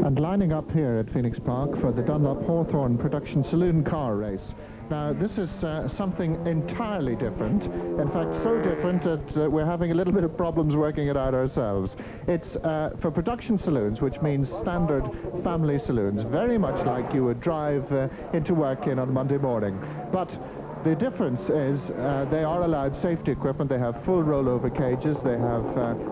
And lining up here at Phoenix Park for the Dunlop Hawthorn Production Saloon car race. Now, this is something entirely different. In fact, so different that we're having a little bit of problems working it out ourselves. It's for production saloons, which means standard family saloons, very much like you would drive into work in on Monday morning. But the difference is they are allowed safety equipment. They have full rollover cages. They have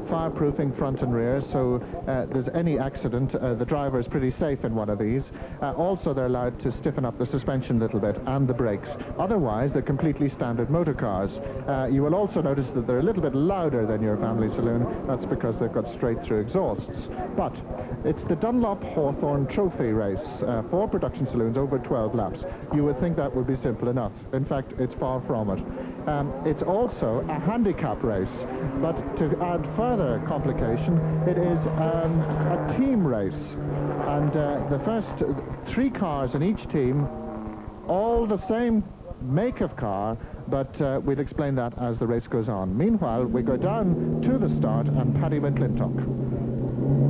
fireproofing front and rear, so there's any accident, the driver is pretty safe in one of these. Also, they're allowed to stiffen up the suspension a little bit and the brakes. Otherwise, they're completely standard motor cars. You will also notice that they're a little bit louder than your family saloon. That's because they've got straight-through exhausts. But it's the Dunlop Hawthorn Trophy race for production saloons over 12 laps. You would think that would be simple enough. In fact, it's far from it. It's also a handicap race, but to add further complication, it is a team race. And the first 3 cars in each team, all the same make of car, but we'll explain that as the race goes on. Meanwhile, we go down to the start and Paddy McClintock.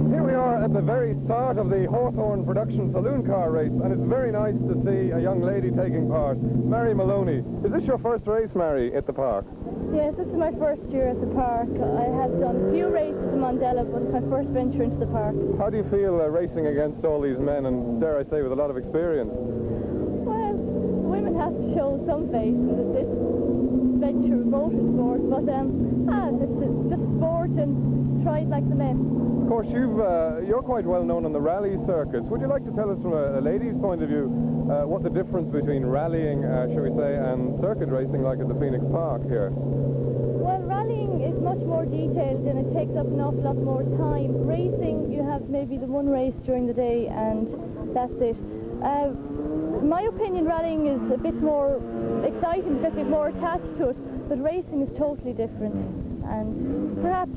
Here we are at the very start of the Hawthorn Production Saloon car race, and it's very nice to see a young lady taking part. Mary Maloney. Is this your first race, Mary, at the park? Yes, this is my first year at the park. I have done a few races in Mandela, but it's my first venture into the park. How do you feel racing against all these men, and dare I say, with a lot of experience? Well, women have to show some faith in this venture of motorsport, but it's just sport and try it like the men. Of course, you're quite well known on the rally circuits. Would you like to tell us from a lady's point of view what the difference between rallying, shall we say, and circuit racing like at the Phoenix Park here? Well, rallying is much more detailed and it takes up an awful lot more time. Racing, you have maybe the one race during the day and that's it. In my opinion, rallying is a bit more exciting because you're more attached to it, but racing is totally different and perhaps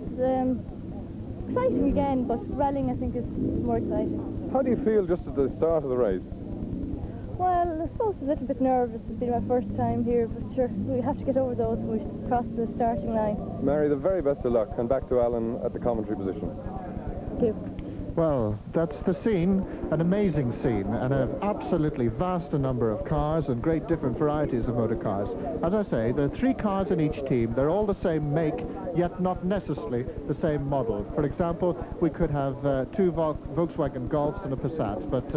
exciting again, but rallying I think is more exciting. How do you feel just at the start of the race? Well, I suppose a little bit nervous. It's been my first time here, but sure, we have to get over those when we cross the starting line. Mary, the very best of luck, and back to Alan at the commentary position. Thank you. Well, that's the scene, an amazing scene, and an absolutely vast number of cars and great different varieties of motor cars. As I say, there are 3 cars in each team. They're all the same make, yet not necessarily the same model. For example, we could have 2 Volkswagen Golfs and a Passat, but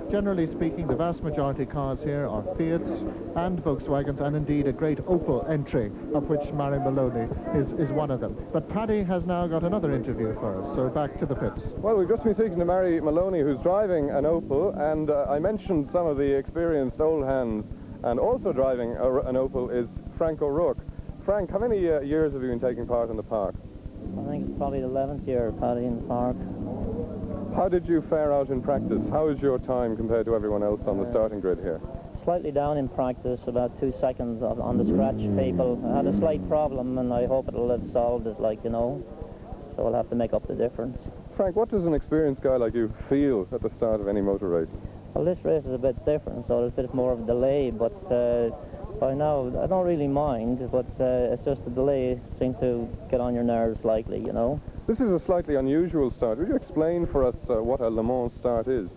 generally speaking, the vast majority of cars here are Fiats and Volkswagens, and indeed a great Opel entry, of which Mary Maloney is one of them. But Paddy has now got another interview for us, so back to the pits. Well, we've just been speaking to Mary Maloney, who's driving an Opel, and I mentioned some of the experienced old hands, and also driving an Opel is Frank O'Rourke. Frank, how many years have you been taking part in the park? I think it's probably the 11th year, Paddy, in the park. How did you fare out in practice? How is your time compared to everyone else on the starting grid here? Slightly down in practice, about 2 seconds on the scratch people. I had a slight problem, and I hope it'll have solved it, like, you know, so I'll have to make up the difference. Frank, what does an experienced guy like you feel at the start of any motor race? Well, this race is a bit different, so there's a bit more of a delay, but by now I don't really mind, but it's just the delay seems to get on your nerves slightly, you know. This is a slightly unusual start. Would you explain for us what a Le Mans start is?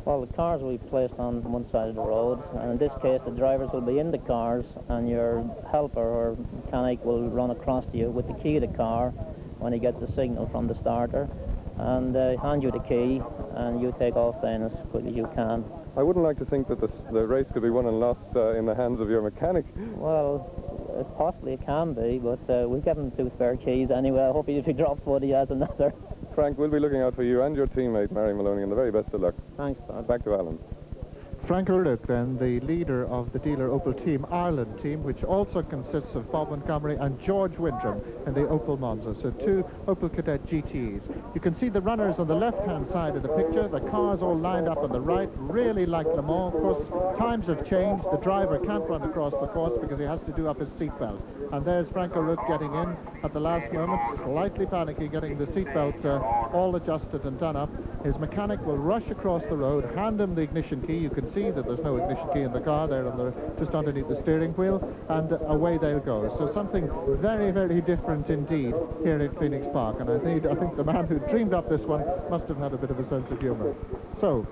Well, the cars will be placed on one side of the road, and in this case the drivers will be in the cars, and your helper or mechanic will run across to you with the key to the car when he gets a signal from the starter, and hand you the key, and you take off then as quickly as you can. I wouldn't like to think that the race could be won and lost in the hands of your mechanic. Well, possibly it can be, but we'll give him 2 spare keys anyway. I hope if he drops one, he has another. Frank, we'll be looking out for you and your teammate, Mary Maloney, and the very best of luck. Thanks, Pat. Back to Alan. Frank O'Rourke, then, the leader of the dealer Opel Team Ireland team, which also consists of Bob Montgomery and George Windrum in the Opel Monza, so 2 Opel Kadett GTEs. You can see the runners on the left-hand side of the picture, the cars all lined up on the right, really like Le Mans. Of course, times have changed. The driver can't run across the course because he has to do up his seatbelt. And there's Frank O'Rourke getting in at the last moment, slightly panicky, getting the seatbelt all adjusted and done up. His mechanic will rush across the road, hand him the ignition key. You can see see that there's no ignition key in the car. They're just underneath the steering wheel, and away they'll go. So something very, very different indeed here at Phoenix Park, and I think the man who dreamed up this one must have had a bit of a sense of humour. So,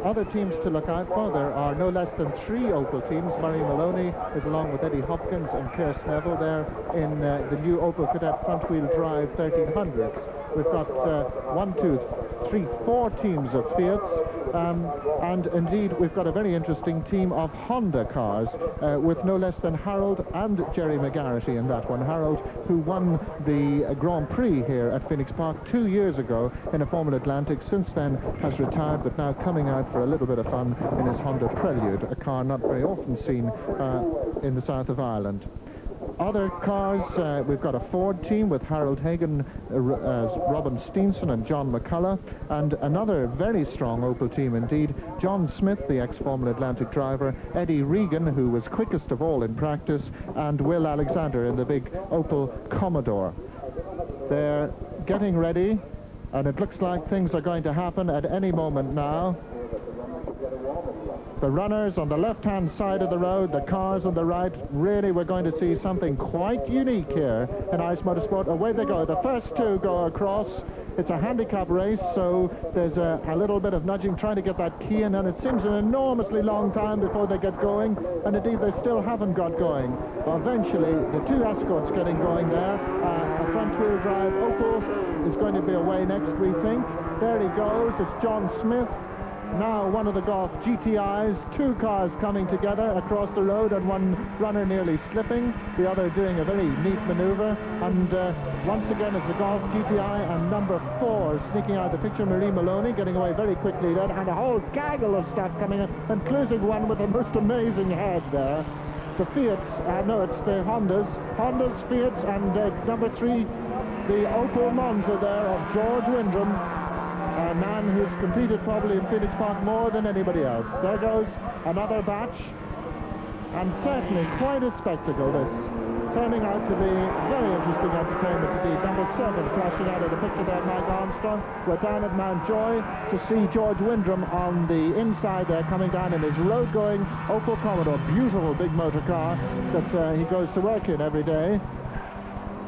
other teams to look out for, there are no less than 3 Opel teams. Murray Maloney is along with Eddie Hopkins and Keir Sneville there in the new Opel Kadett front-wheel drive 1300s. We've got 4 teams of Fiats, and indeed we've got a very interesting team of Honda cars with no less than Harold and Jerry McGarity in that one. Harold, who won the Grand Prix here at Phoenix Park 2 years ago in a Formula Atlantic, since then has retired, but now coming out for a little bit of fun in his Honda Prelude, a car not very often seen in the south of Ireland. Other cars, we've got a Ford team with Harold Hagen, Robin Steenson and John McCullough, and another very strong Opel team indeed, John Smith, the ex-Formula Atlantic driver, Eddie Regan, who was quickest of all in practice, and Will Alexander in the big Opel Commodore. They're getting ready, and it looks like things are going to happen at any moment now. The runners on the left-hand side of the road, the cars on the right. Really, we're going to see something quite unique here in Ice Motorsport. Away they go. The first 2 go across. It's a handicap race, so there's a little bit of nudging, trying to get that key in, and it seems an enormously long time before they get going, and indeed they still haven't got going. Eventually, the 2 escorts getting going there. A front-wheel drive Opel is going to be away next, we think. There he goes. It's John Smith. Now one of the Golf GTIs, 2 cars coming together across the road, and one runner nearly slipping, the other doing a very neat maneuver, and once again it's the Golf GTI and number 4 sneaking out of the picture, Marie Maloney, getting away very quickly there, and a whole gaggle of stuff coming in, including one with the most amazing head there. The Fiats, no, it's the Hondas, Fiats, and number 3, the Opel Monza there of George Windrum, a man who's competed probably in Phoenix Park more than anybody else. There goes another batch, and certainly quite a spectacle, this. Turning out to be very interesting entertainment indeed. Number 7 flashing out of the picture there, Mike Armstrong. We're down at Mountjoy to see George Windrum on the inside there, coming down in his road-going Opel Commodore. Beautiful big motor car that he goes to work in every day.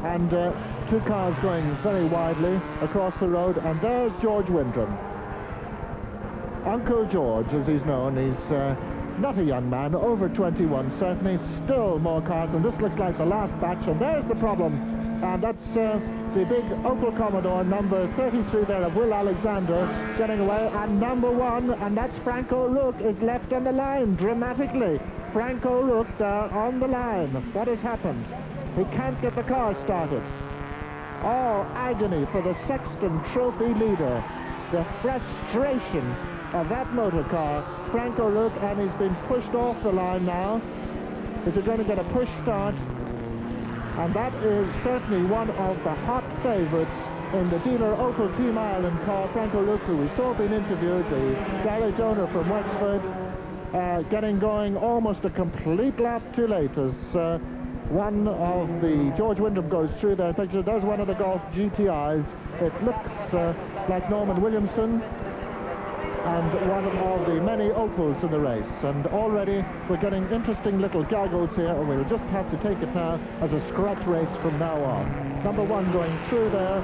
And 2 cars going very widely across the road, and there's George Windrum. Uncle George, as he's known. He's not a young man, over 21 certainly, still more cars, and this looks like the last batch, and there's the problem, and that's the big Opel Commodore, number 33 there of Will Alexander, getting away, and number 1, and that's Frank O'Rourke, is left on the line dramatically. Frank O'Rourke there on the line. What has happened? He can't get the car started. Oh, agony for the Sexton Trophy leader. The frustration of that motor car. Frank O'Rourke, and he's been pushed off the line now. Is he going to get a push start? And that is certainly one of the hot favourites in the dealer Opel Team Ireland car. Frank O'Rourke, who we saw being interviewed, the garage owner from Wexford, getting going almost a complete lap too late as one of the George Windrum goes through their picture. There's one of the Golf GTIs. It looks like Norman Williamson, and one of the many Opels in the race. And already we're getting interesting little gaggles here, and we'll just have to take it now as a scratch race from now on. Number 1 going through there,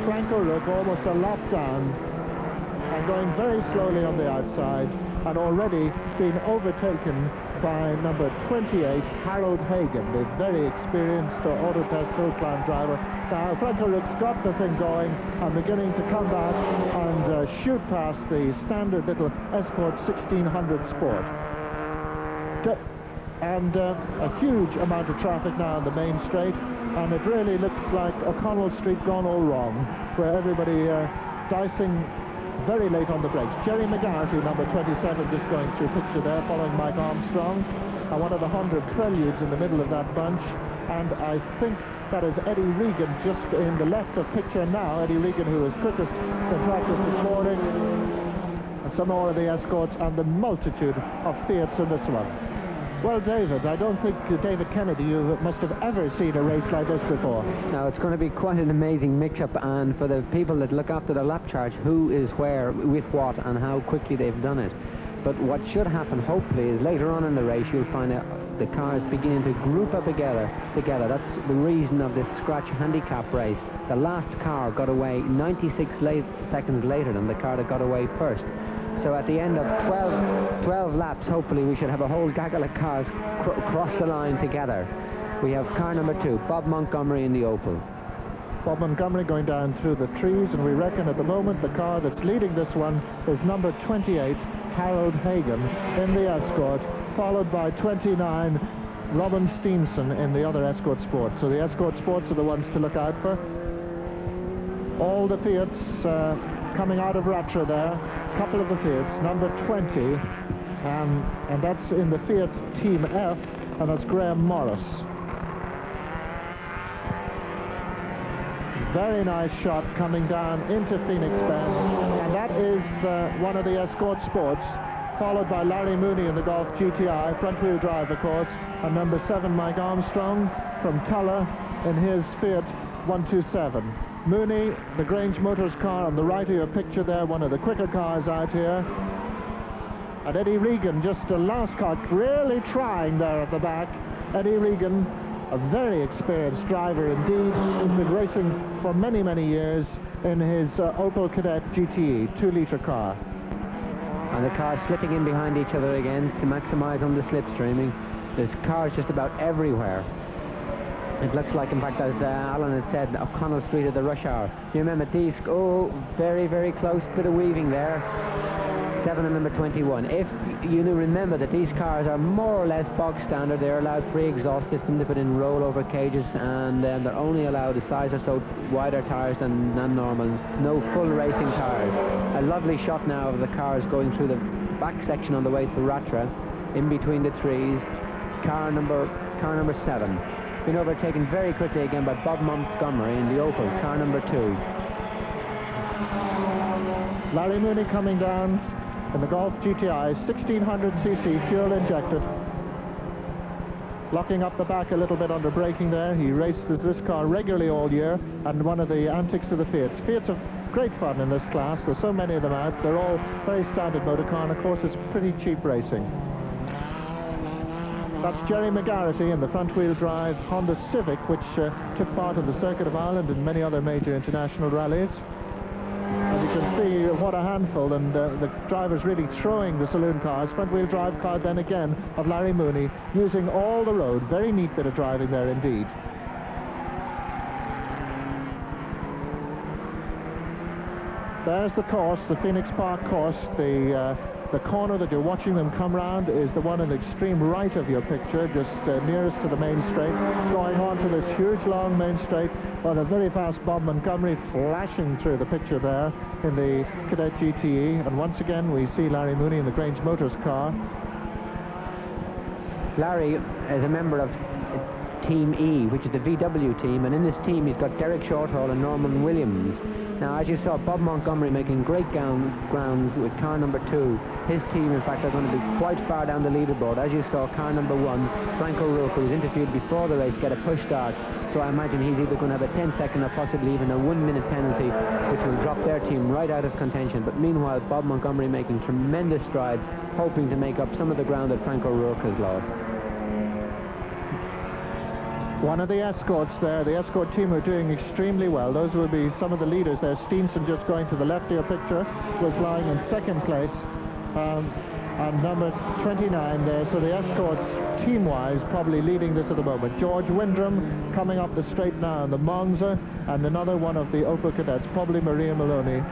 Frank O'Rourke, almost a lap down, and going very slowly on the outside, and already being overtaken by number 28, Harold Hagen, the very experienced Autotest Hill Climb driver. Now, Frank O'Rourke's got the thing going and beginning to come back and shoot past the standard little Escort 1600 Sport. And a huge amount of traffic now on the main straight, and it really looks like O'Connell Street gone all wrong, where everybody dicing very late on the brakes. Jerry McGarity, number 27, just going through picture there, following Mike Armstrong, and one of the Honda Preludes in the middle of that bunch. And I think that is Eddie Regan just in the left of picture now. Eddie Regan, who was quickest in practice this morning. And some more of the Escorts, and the multitude of Fiats in this one. Well, David, I don't think, David Kennedy, you must have ever seen a race like this before. Now, it's going to be quite an amazing mix-up, and for the people that look after the lap chart, who is where, with what, and how quickly they've done it. But what should happen, hopefully, is later on in the race you'll find out the cars beginning to group up together. That's the reason of this scratch handicap race. The last car got away 96 seconds later than the car that got away first. So at the end of 12 laps, hopefully we should have a whole gaggle of cars cross the line together. We have car number 2, Bob Montgomery in the Opel. Bob Montgomery going down through the trees, and we reckon at the moment the car that's leading this one is number 28, Harold Hagen, in the Escort, followed by 29, Robin Steenson in the other Escort Sport. So the Escort Sports are the ones to look out for. All the Fiats coming out of Ratra there, a couple of the Fiats, number 20, and that's in the Fiat Team F, and that's Graham Morris. Very nice shot coming down into Phoenix Bend, and that is one of the Escort Sports, followed by Larry Mooney in the Golf GTI, front-wheel drive, of course, and number 7, Mike Armstrong from Tulla in his Fiat 127. Mooney, the Grange Motors car on the right of your picture there, one of the quicker cars out here. And Eddie Regan, just the last car, really trying there at the back. Eddie Regan, a very experienced driver indeed. He's been racing for many, many years in his Opel Kadett GTE 2-litre car. And the cars slipping in behind each other again to maximise on the slipstreaming. There's cars just about everywhere. It looks like, in fact, as Alan had said, O'Connell Street at the rush hour. You remember these, very, very close bit of weaving there. 7 and number 21. If you remember that these cars are more or less bog standard, they're allowed free exhaust system to put in rollover cages, and they're only allowed a size or so wider tyres than normal. No full racing tyres. A lovely shot now of the cars going through the back section on the way to Ratra, in between the trees. Car number 7. Been overtaken very quickly again by Bob Montgomery in the Opel, car number 2. Larry Mooney coming down in the Golf GTI, 1600cc fuel injected. Locking up the back a little bit under braking there. He races this car regularly all year, and one of the antics of the Fiats. Fiats are great fun in this class. There's so many of them out. They're all very standard motor car, and of course it's pretty cheap racing. That's Jerry McGarity in the front-wheel drive Honda Civic, which took part in the Circuit of Ireland and many other major international rallies. As you can see, what a handful, and the driver's really throwing the saloon cars. Front-wheel drive car then again of Larry Mooney, using all the road. Very neat bit of driving there indeed. There's the course, the Phoenix Park course. The corner that you're watching them come round is the one in the extreme right of your picture, just nearest to the main straight, going on to this huge long main straight, while a very fast Bob Montgomery flashing through the picture there in the Kadett GTE. And once again we see Larry Mooney in the Grange Motors car. Larry is a member of Team E, which is the VW team, and in this team he's got Derek Shorthall and Norman Williams. Now, as you saw, Bob Montgomery making great grounds with car number 2. His team, in fact, are going to be quite far down the leaderboard. As you saw, car number 1, Frank O'Rourke, who was interviewed before the race, get a push start. So I imagine he's either going to have a 10-second or possibly even a 1-minute penalty, which will drop their team right out of contention. But meanwhile, Bob Montgomery making tremendous strides, hoping to make up some of the ground that Frank O'Rourke has lost. One of the escorts there, the escort team are doing extremely well. Those will be some of the leaders there. Steenson, just going to the left of your picture, was lying in second place, and number 29 there. So the escorts, team-wise, probably leading this at the moment. George Windrum coming up the straight now in the Monza, and another one of the Opel Cadets, probably Maria Maloney.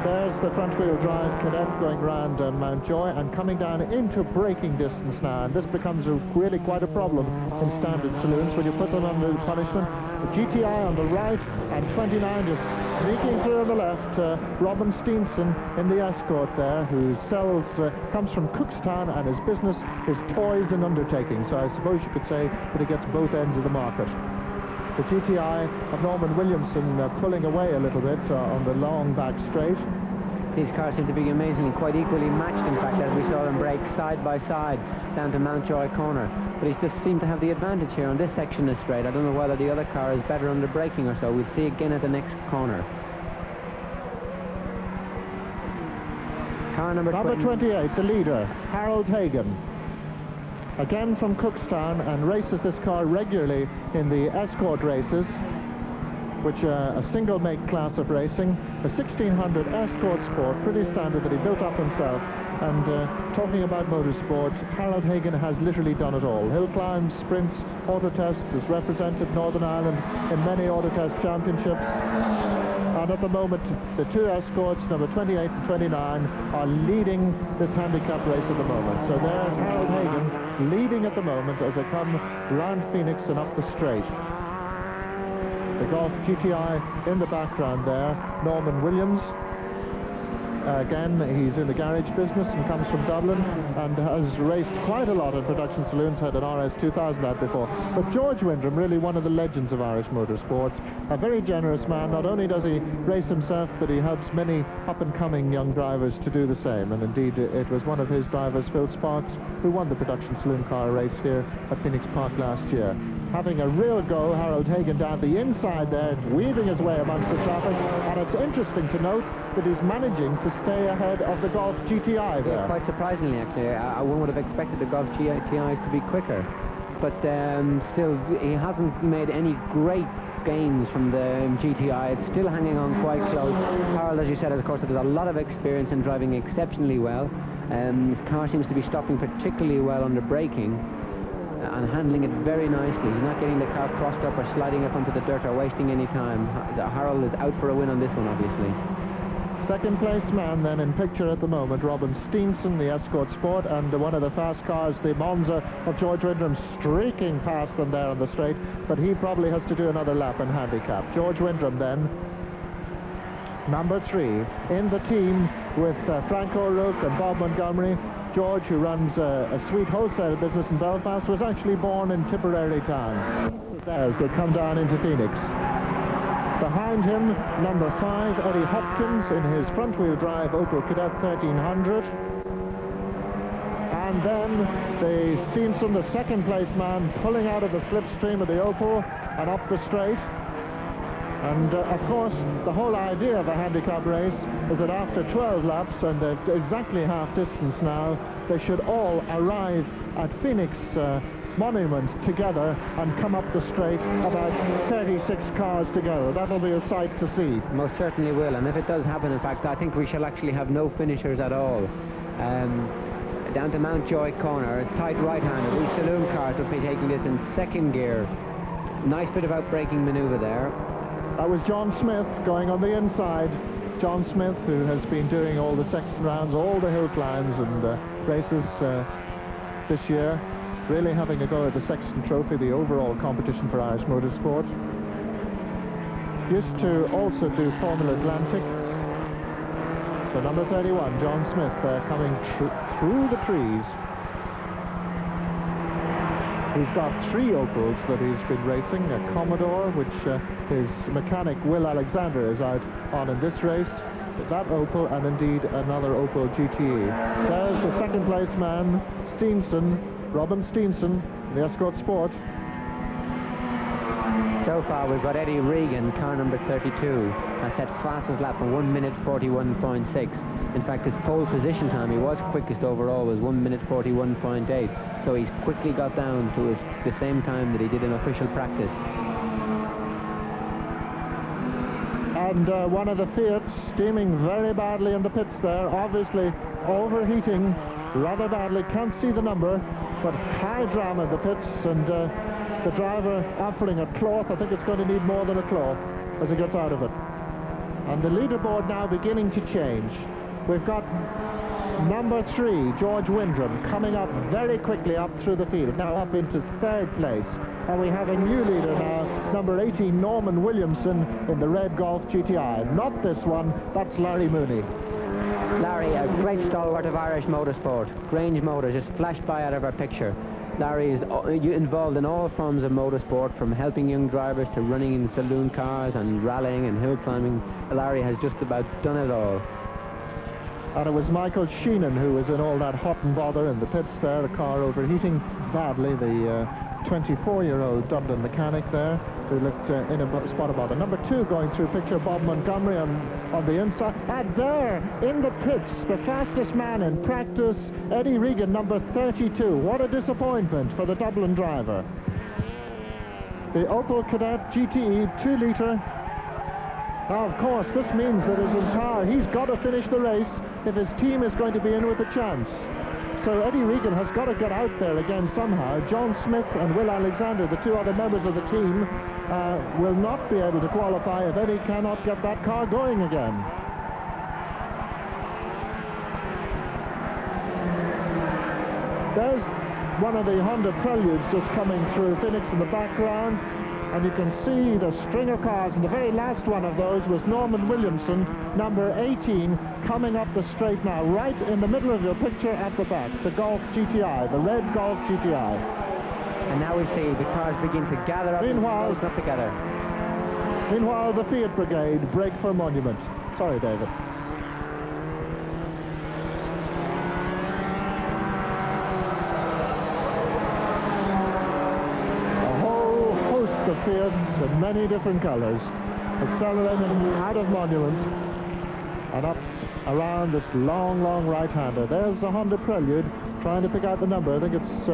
There's the front-wheel drive Cadet going round Mountjoy and coming down into braking distance now, and this becomes really quite a problem in standard saloons when you put them under punishment. The GTI on the right and 29 just sneaking through on the left. Robin Steenson in the escort there, who comes from Cookstown, and his business is toys and undertaking, so I suppose you could say that he gets both ends of the market. The GTI of Norman Williamson pulling away a little bit on the long back straight. These cars seem to be amazingly quite equally matched, in fact, as we saw them brake side by side down to Mountjoy corner. But he just seemed to have the advantage here on this section of straight. I don't know whether the other car is better under braking or so. We'll see again at the next corner. Car number 28, the leader, Harold Hagen. Again from Cookstown, and races this car regularly in the escort races, which are a single make class of racing. A 1600 escort sport, pretty standard, that he built up himself. And talking about motorsport, Harold Hagen has literally done it all. Hill climbs, sprints, auto tests, has represented Northern Ireland in many auto test championships. And at the moment, the two escorts, number 28 and 29, are leading this handicap race at the moment. So there's Harold Hagen leading at the moment as they come round Phoenix and up the straight. The Golf GTI in the background there, Norman Williams. Again, he's in the garage business and comes from Dublin and has raced quite a lot in production saloons, had an RS 2000 out before. But George Windrum, really one of the legends of Irish motorsport, a very generous man. Not only does he race himself, but he helps many up-and-coming young drivers to do the same. And indeed, it was one of his drivers, Phil Sparks, who won the production saloon car race here at Phoenix Park last year. Having a real go, Harold Hagen down the inside there, weaving his way amongst the traffic, and it's interesting to note that he's managing to stay ahead of the Golf GTI there. Yeah, quite surprisingly, actually. One would have expected the Golf GTIs to be quicker, but still, he hasn't made any great gains from the GTI. It's still hanging on quite close. Harold, as you said, of course, has a lot of experience in driving exceptionally well. His car seems to be stopping particularly well under braking and handling it very nicely. He's not getting the car crossed up or sliding up onto the dirt or wasting any time. Harold is out for a win on this one, obviously. Second place man then in picture at the moment, Robin Steenson, the escort sport, and one of the fast cars, the Monza of George Windrum, streaking past them there on the straight, but he probably has to do another lap in handicap. George Windrum then, number 3, in the team with Frank O'Rourke and Bob Montgomery. George, who runs a sweet wholesale business in Belfast, was actually born in Tipperary town. There's they come down into Phoenix. Behind him, number 5, Eddie Hopkins in his front-wheel drive Opel Kadett 1300. And then the Steenson, the second-place man, pulling out of the slipstream of the Opel and up the straight. And of course, the whole idea of a handicap race is that after 12 laps, and they're exactly half distance now, they should all arrive at Phoenix Monument together and come up the straight, about 36 cars together. That'll be a sight to see. Most certainly will, and if it does happen, in fact, I think we shall actually have no finishers at all. Down to Mountjoy corner, tight right-hander. These saloon cars will be taking this in second gear. Nice bit of outbraking manoeuvre there. That was John Smith going on the inside. John Smith, who has been doing all the Sexton rounds, all the hill climbs and races this year, really having a go at the Sexton Trophy, the overall competition for Irish motorsport. Used to also do Formula Atlantic. So number 31, John Smith, coming through the trees. He's got 3 Opels that he's been racing, a Commodore, which his mechanic Will Alexander is out on in this race, that Opel, and indeed another Opel GTE. There's the second place man, Steenson, Robin Steenson, the Escort Sport. So far we've got Eddie Regan, car number 32, has set fastest lap for 1 minute 41.6. In fact, his pole position time, he was quickest overall, was 1 minute 41.8. So he's quickly got down to the same time that he did in official practice. And one of the Fiats steaming very badly in the pits there, obviously overheating rather badly. Can't see the number, but high drama in the pits, and the driver offering a cloth. I think it's going to need more than a cloth as he gets out of it. And the leaderboard now beginning to change. We've got number 3, George Windrum, coming up very quickly up through the field, now up into 3rd place. And we have a new leader now, number 18, Norman Williamson, in the red Golf GTI. Not this one, that's Larry Mooney. Larry, a great stalwart of Irish motorsport. Grange Motors just flashed by out of our picture. Larry is involved in all forms of motorsport, from helping young drivers to running in saloon cars and rallying and hill climbing. Larry has just about done it all. And it was Michael Sheenan who was in all that hot and bother in the pits there, the car overheating badly, the 24-year-old Dublin mechanic there, who looked in a spot above. The number 2 going through picture, Bob Montgomery on the inside. And there, in the pits, the fastest man in practice, Eddie Regan, number 32. What a disappointment for the Dublin driver. The Opel Kadett GTE 2-litre. Now, of course, this means that he's got to finish the race if his team is going to be in with a chance. So Eddie Regan has got to get out there again somehow. John Smith and Will Alexander, the 2 other members of the team, will not be able to qualify if Eddie cannot get that car going again. There's one of the Honda Preludes just coming through Phoenix in the background, and you can see the string of cars, and the very last one of those was Norman Williamson, number 18, coming up the straight now, right in the middle of your picture at the back, the Golf GTI, the red Golf GTI. And now we see the cars begin to gather up and close up together. Meanwhile, the Fiat Brigade break for Monument. Sorry, David. Of Fiats in many different colors, accelerating out of Monument and up around this long right-hander. There's the Honda Prelude trying to pick out the number. I think it's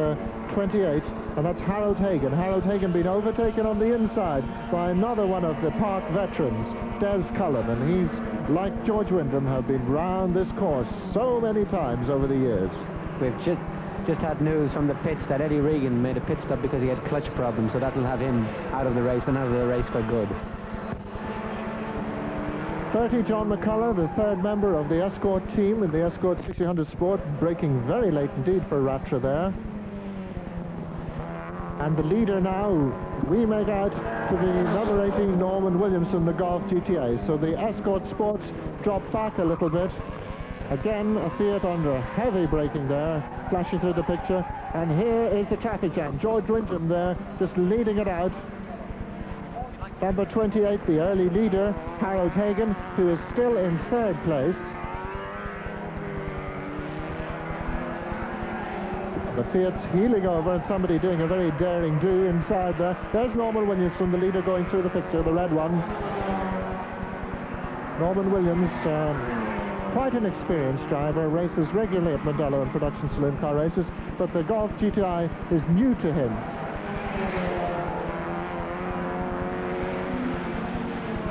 28, and that's Harold Hagen. Harold Hagen being overtaken on the inside by another one of the park veterans, Des Cullen, and he's, like George Wyndham, have been round this course so many times over the years. We've just had news from the pits that Eddie Regan made a pit stop because he had clutch problems, so that'll have him out of the race and out of the race for good. 30, John McCullough, the 3rd member of the Escort team in the Escort 1600 Sport, breaking very late indeed for Ratra there. And the leader now, we make out to be number 18, Norman Williamson, the Golf GTA. So the Escort Sports drop back a little bit. Again, a Fiat under heavy braking there, flashing through the picture. And here is the traffic jam. George Wyndham there, just leading it out. Number 28, the early leader, Harold Hagen, who is still in 3rd place. The Fiat's heeling over, and somebody doing a very daring do inside there. There's Norman Williamson, the leader, going through the picture, the red one. Norman Williams, quite an experienced driver, races regularly at Modelo and production saloon car races, but the Golf GTI is new to him.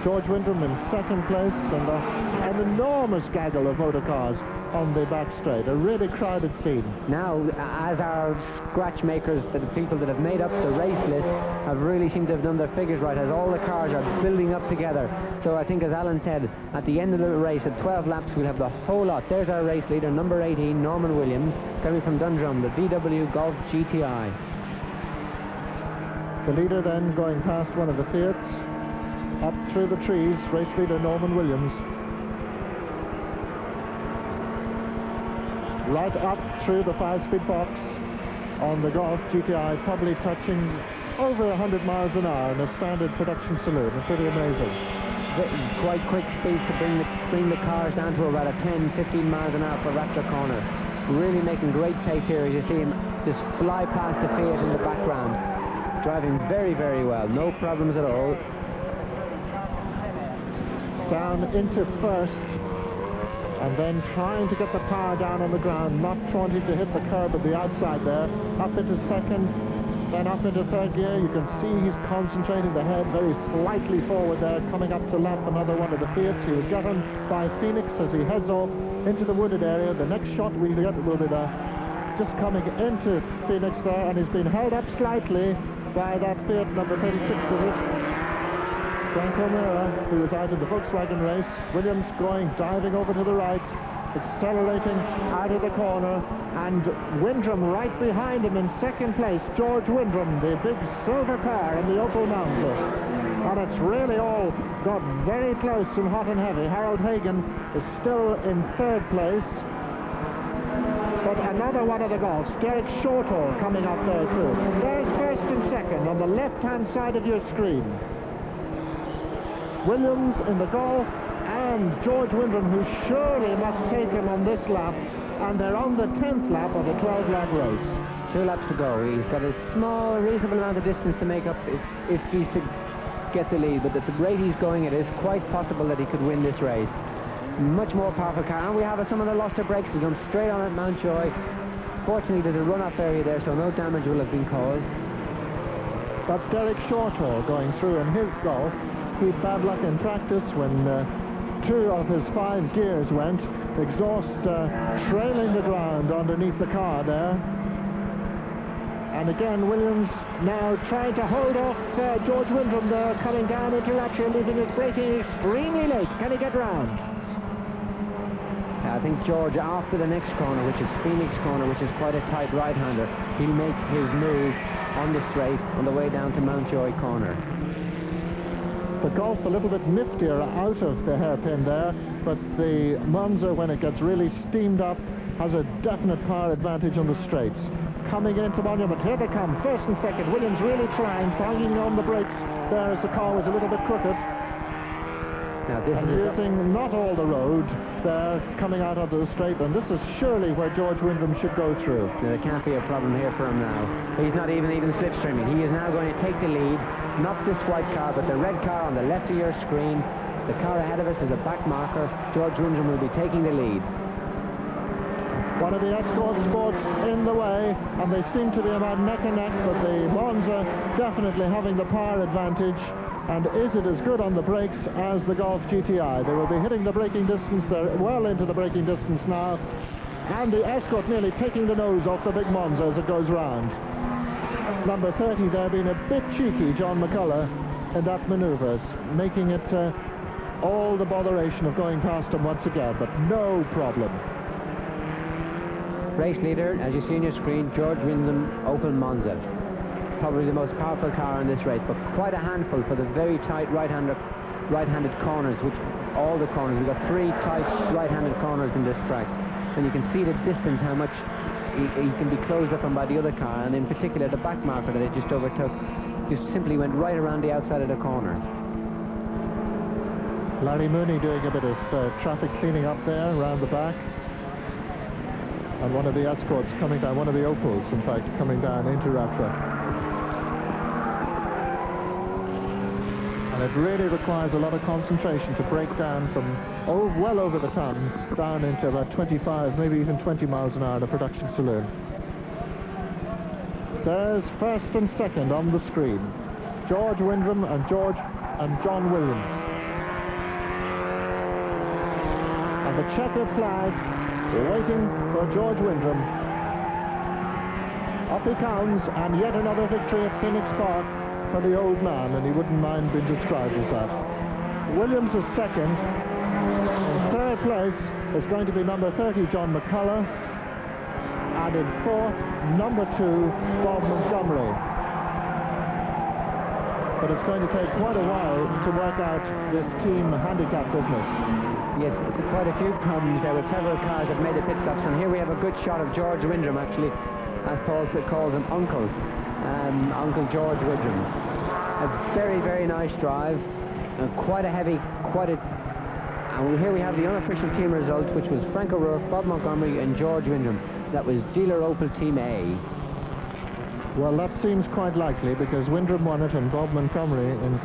George Wyndham in 2nd place, and an enormous gaggle of motor cars on the back straight, a really crowded scene. Now, as our scratch makers, the people that have made up the race list, have really seemed to have done their figures right, as all the cars are building up together. So I think, as Alan said, at the end of the race, at 12 laps, we'll have the whole lot. There's our race leader, number 18, Norman Williams, coming from Dundrum, the VW Golf GTI. The leader then going past one of the Fiats, up through the trees, race leader Norman Williams. Right up through the 5-speed box on the Golf GTI, probably touching over 100 miles an hour in a standard production saloon. It's pretty amazing. Quite quick speed to bring the cars down to about a 10-15 miles an hour for Ratra corner. Really making great pace here, as you see him just fly past the Fiat in the background. Driving very, very well, no problems at all. Down into 1st, and then trying to get the power down on the ground, not wanting to hit the curb at the outside there. Up into 2nd, then up into 3rd gear. You can see he's concentrating the head very slightly forward there, coming up to lap another one of the Fiats. He'll get him by Phoenix as he heads off into the wooded area. The next shot we get will be just coming into Phoenix there, and he's been held up slightly by that Fiat number 36, is it? Franco Mira, who was out in the Volkswagen race. Williams diving over to the right, accelerating out of the corner, and Wyndham right behind him in 2nd place. George Wyndham, the big silver car in the Opel Mounters. And it's really all got very close and hot and heavy. Harold Hagen is still in 3rd place. But another one of the Golfs, Derek Shortall, coming up there too. There's 1st and 2nd on the left-hand side of your screen. Williams in the Golf and George Wyndham, who surely must take him on this lap, and they're on the 10th lap of a 12-lap race. 2 laps to go. He's got a small, reasonable amount of distance to make up if he's to get the lead, but at the rate he's going, it is quite possible that he could win this race. Much more powerful car, and we have some of the lost their brakes. They've gone straight on at Mountjoy. Fortunately, there's a run-off area there, so no damage will have been caused. That's Derek Shortall going through in his Golf. He had bad luck in practice when 2 of his 5 gears went. Exhaust trailing the ground underneath the car there. And again, Williams now trying to hold off George Wyndham there, coming down into Ratchet, leaving his braking extremely late. Can he get round? I think George, after the next corner, which is Phoenix corner, which is quite a tight right-hander, he'll make his move on the straight on the way down to Mountjoy corner. The Golf a little bit niftier out of the hairpin there, but the Monza, when it gets really steamed up, has a definite power advantage on the straights. Coming into Monument, here they come, first and second. Williams really trying, banging on the brakes there as the car was a little bit crooked. Now this and is using not all the road there, coming out onto the straight, and this is surely where George Wyndham should go through. There can't be a problem here for him now. He's not even slipstreaming. He is now going to take the lead, not this white car, but the red car on the left of your screen. The car ahead of us is a back marker. George Wyndham will be taking the lead. One of the Escort Sports in the way, and they seem to be about neck and neck, but the Monza definitely having the power advantage. And is it as good on the brakes as the Golf GTI? They will be hitting the braking distance. They're well into the braking distance now. And the Escort nearly taking the nose off the big Monza as it goes round. Number 30 there being a bit cheeky, John McCullough, in that manoeuvre, making it all the botheration of going past him once again, but no problem. Race leader, as you see on your screen, George Wyndham, Opel Monza. Probably the most powerful car in this race, but quite a handful for the very tight right-handed corners, which all the corners, we've got 3 tight right-handed corners in this track, and you can see the distance, how much he can be closed up on by the other car, and in particular the back marker that they just overtook just simply went right around the outside of the corner. Larry Mooney doing a bit of traffic cleaning up there around the back, and one of the Escorts coming down, one of the Opels in fact, coming down into Rattra. And it really requires a lot of concentration to break down from well over the ton down into about 25, maybe even 20 miles an hour in a production saloon. There's first and second on the screen. George Wyndham and John Williams. And the checkered flag waiting for George Wyndham. Up he comes, and yet another victory at Phoenix Park for the old man, and he wouldn't mind being described as that. Williams is second. In third place is going to be number 30, John McCullough, and in fourth, number 2, Bob Montgomery. But it's going to take quite a while to work out this team handicap business. Yes, it's quite a few problems there with several cars that made the pit stops, and here we have a good shot of George Wyndham, actually, as Paul calls him, Uncle George Wyndham. A very, very nice drive, quite a heavy, and here we have the unofficial team results, which was Frank O'Rourke, Bob Montgomery and George Wyndham. That was dealer Opel Team A. Well, that seems quite likely, because Wyndham won it and Bob Montgomery in